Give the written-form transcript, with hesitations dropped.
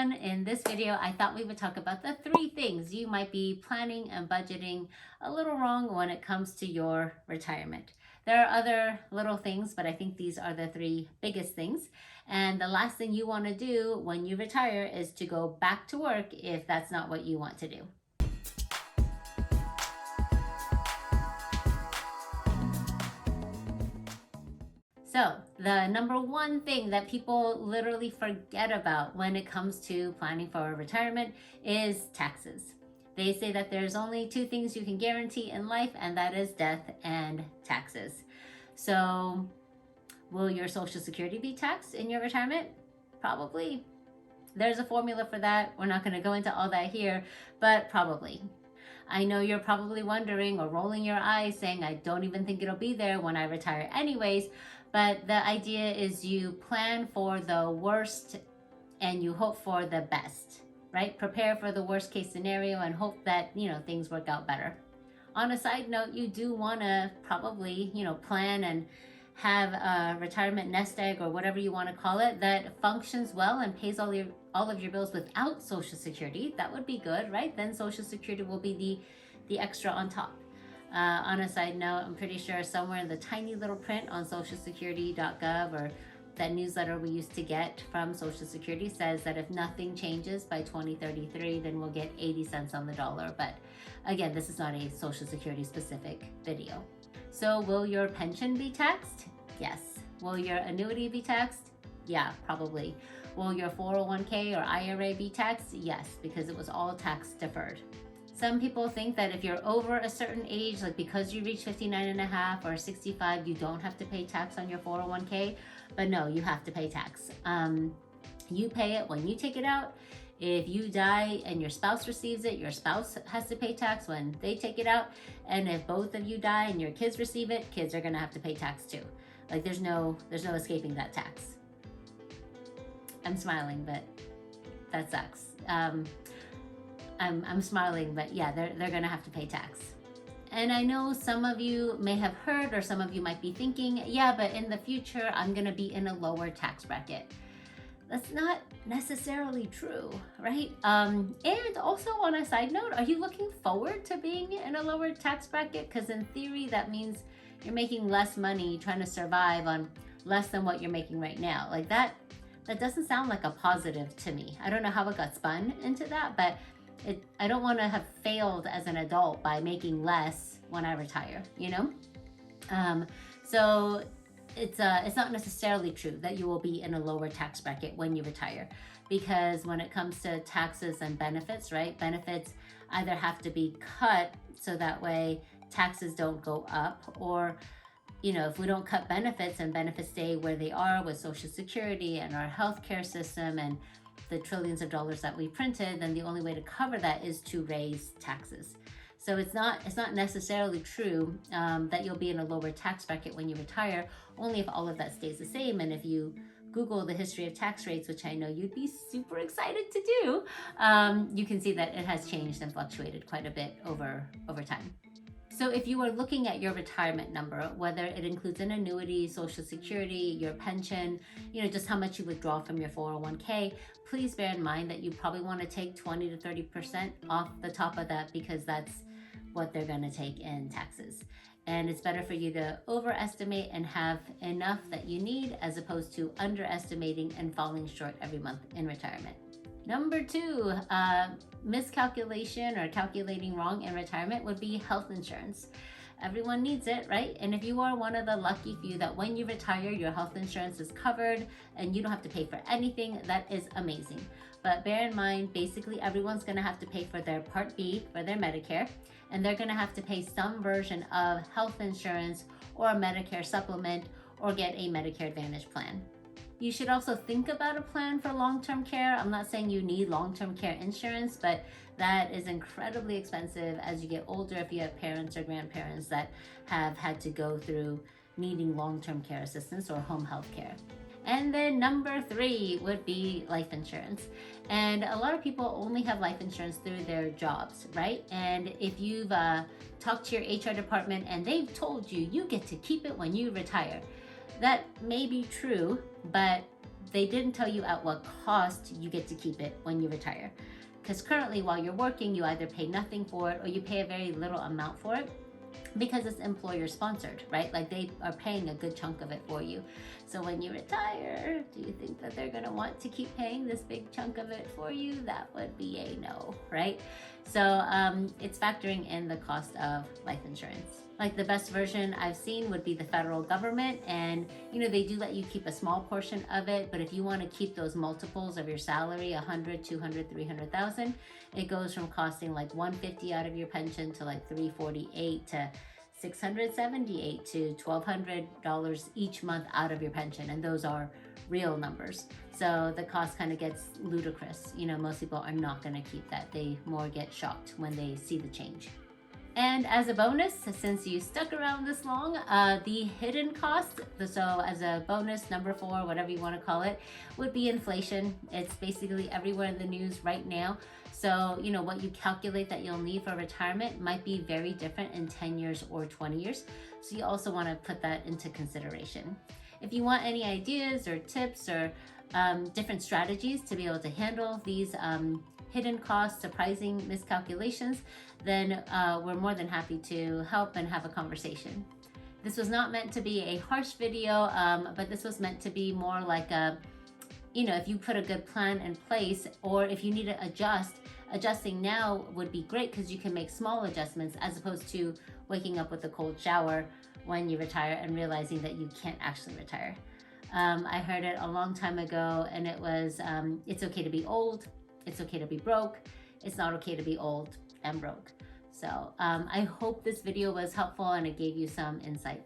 everyone. In this video, I thought we would talk about the 3 things you might be planning and budgeting a little wrong when it comes to your retirement. There are other little things, but I think these are the 3 biggest things. And the last thing you want to do when you retire is to go back to work if that's not what you want to do. So the number 1 thing that people literally forget about when it comes to planning for retirement is taxes. They say that there's only 2 things you can guarantee in life, and that is death and taxes. So will your Social Security be taxed in your retirement? Probably. There's a formula for that. We're not going to go into all that here, but probably. I know you're probably wondering or rolling your eyes saying, I don't even think it'll be there when I retire anyways. But the idea is you plan for the worst and you hope for the best, right? Prepare for the worst case scenario and hope that, things work out better. On a side note, you do want to probably, plan and have a retirement nest egg or whatever you want to call it that functions well and pays all of your bills without Social Security. That would be good, right? Then Social Security will be the extra on top. On a side note, I'm pretty sure somewhere in the tiny little print on socialsecurity.gov or that newsletter we used to get from Social Security says that if nothing changes by 2033, then we'll get 80 cents on the dollar. But again, this is not a Social Security specific video. So will your pension be taxed? Yes. Will your annuity be taxed? Yeah, probably. Will your 401k or IRA be taxed? Yes, because it was all tax deferred. Some people think that if you're over a certain age, like because you reach 59 and a half or 65, you don't have to pay tax on your 401k, but no, you have to pay tax. You pay it when you take it out. If you die and your spouse receives it, your spouse has to pay tax when they take it out. And if both of you die and your kids receive it, kids are gonna have to pay tax too. Like there's no escaping that tax. I'm smiling, but that sucks. I'm smiling, but yeah, they're gonna have to pay tax. And I know some of you may have heard or some of you might be thinking, yeah, but in the future, I'm gonna be in a lower tax bracket. That's not necessarily true, right? And also on a side note, are you looking forward to being in a lower tax bracket? Because in theory, that means you're making less money trying to survive on less than what you're making right now. Like that doesn't sound like a positive to me. I don't know how it got spun into that, but I don't want to have failed as an adult by making less when I retire, So it's not necessarily true that you will be in a lower tax bracket when you retire, because when it comes to taxes and benefits, right? Benefits either have to be cut so that way taxes don't go up, or if we don't cut benefits and benefits stay where they are with Social Security and our healthcare system and the trillions of dollars that we printed, then the only way to cover that is to raise taxes. So it's not necessarily true that you'll be in a lower tax bracket when you retire, only if all of that stays the same. And if you Google the history of tax rates, which I know you'd be super excited to do, you can see that it has changed and fluctuated quite a bit over time. So if you are looking at your retirement number, whether it includes an annuity, Social Security, your pension, just how much you withdraw from your 401k, please bear in mind that you probably want to take 20 to 30% off the top of that, because that's what they're going to take in taxes. And it's better for you to overestimate and have enough that you need as opposed to underestimating and falling short every month in retirement. Number 2, miscalculation or calculating wrong in retirement would be health insurance. Everyone needs it, right? And if you are one of the lucky few that when you retire, your health insurance is covered and you don't have to pay for anything, that is amazing. But bear in mind, basically everyone's gonna have to pay for their Part B, for their Medicare, and they're gonna have to pay some version of health insurance or a Medicare supplement or get a Medicare Advantage plan. You should also think about a plan for long-term care. I'm not saying you need long-term care insurance, but that is incredibly expensive as you get older if you have parents or grandparents that have had to go through needing long-term care assistance or home health care. And then number 3 would be life insurance. And a lot of people only have life insurance through their jobs, right? And if you've talked to your HR department and they've told you you get to keep it when you retire, that may be true, but they didn't tell you at what cost you get to keep it when you retire. Because currently, while you're working, you either pay nothing for it or you pay a very little amount for it, because it's employer sponsored, right? Like they are paying a good chunk of it for you. So when you retire, do you think that they're gonna want to keep paying this big chunk of it for you? That would be a no, right? So it's factoring in the cost of life insurance. Like the best version I've seen would be the federal government, and they do let you keep a small portion of it, but if you want to keep those multiples of your salary, 100, 200, 300,000, it goes from costing like 150 out of your pension to like 348 to 678 to $1,200 each month out of your pension, and those are real numbers. So the cost kind of gets ludicrous. Most people are not going to keep that. They more get shocked when they see the change. And as a bonus, since you stuck around this long, the hidden cost, so as a bonus, number 4, whatever you want to call it, would be inflation. It's basically everywhere in the news right now. So, what you calculate that you'll need for retirement might be very different in 10 years or 20 years. So you also want to put that into consideration. If you want any ideas or tips or different strategies to be able to handle these hidden costs, surprising miscalculations, then we're more than happy to help and have a conversation. This was not meant to be a harsh video, but this was meant to be more like if you put a good plan in place, or if you need to adjusting now would be great, because you can make small adjustments as opposed to waking up with a cold shower when you retire and realizing that you can't actually retire. I heard it a long time ago, and it was, it's okay to be old. It's okay to be broke. It's not okay to be old and broke. So I hope this video was helpful and it gave you some insight.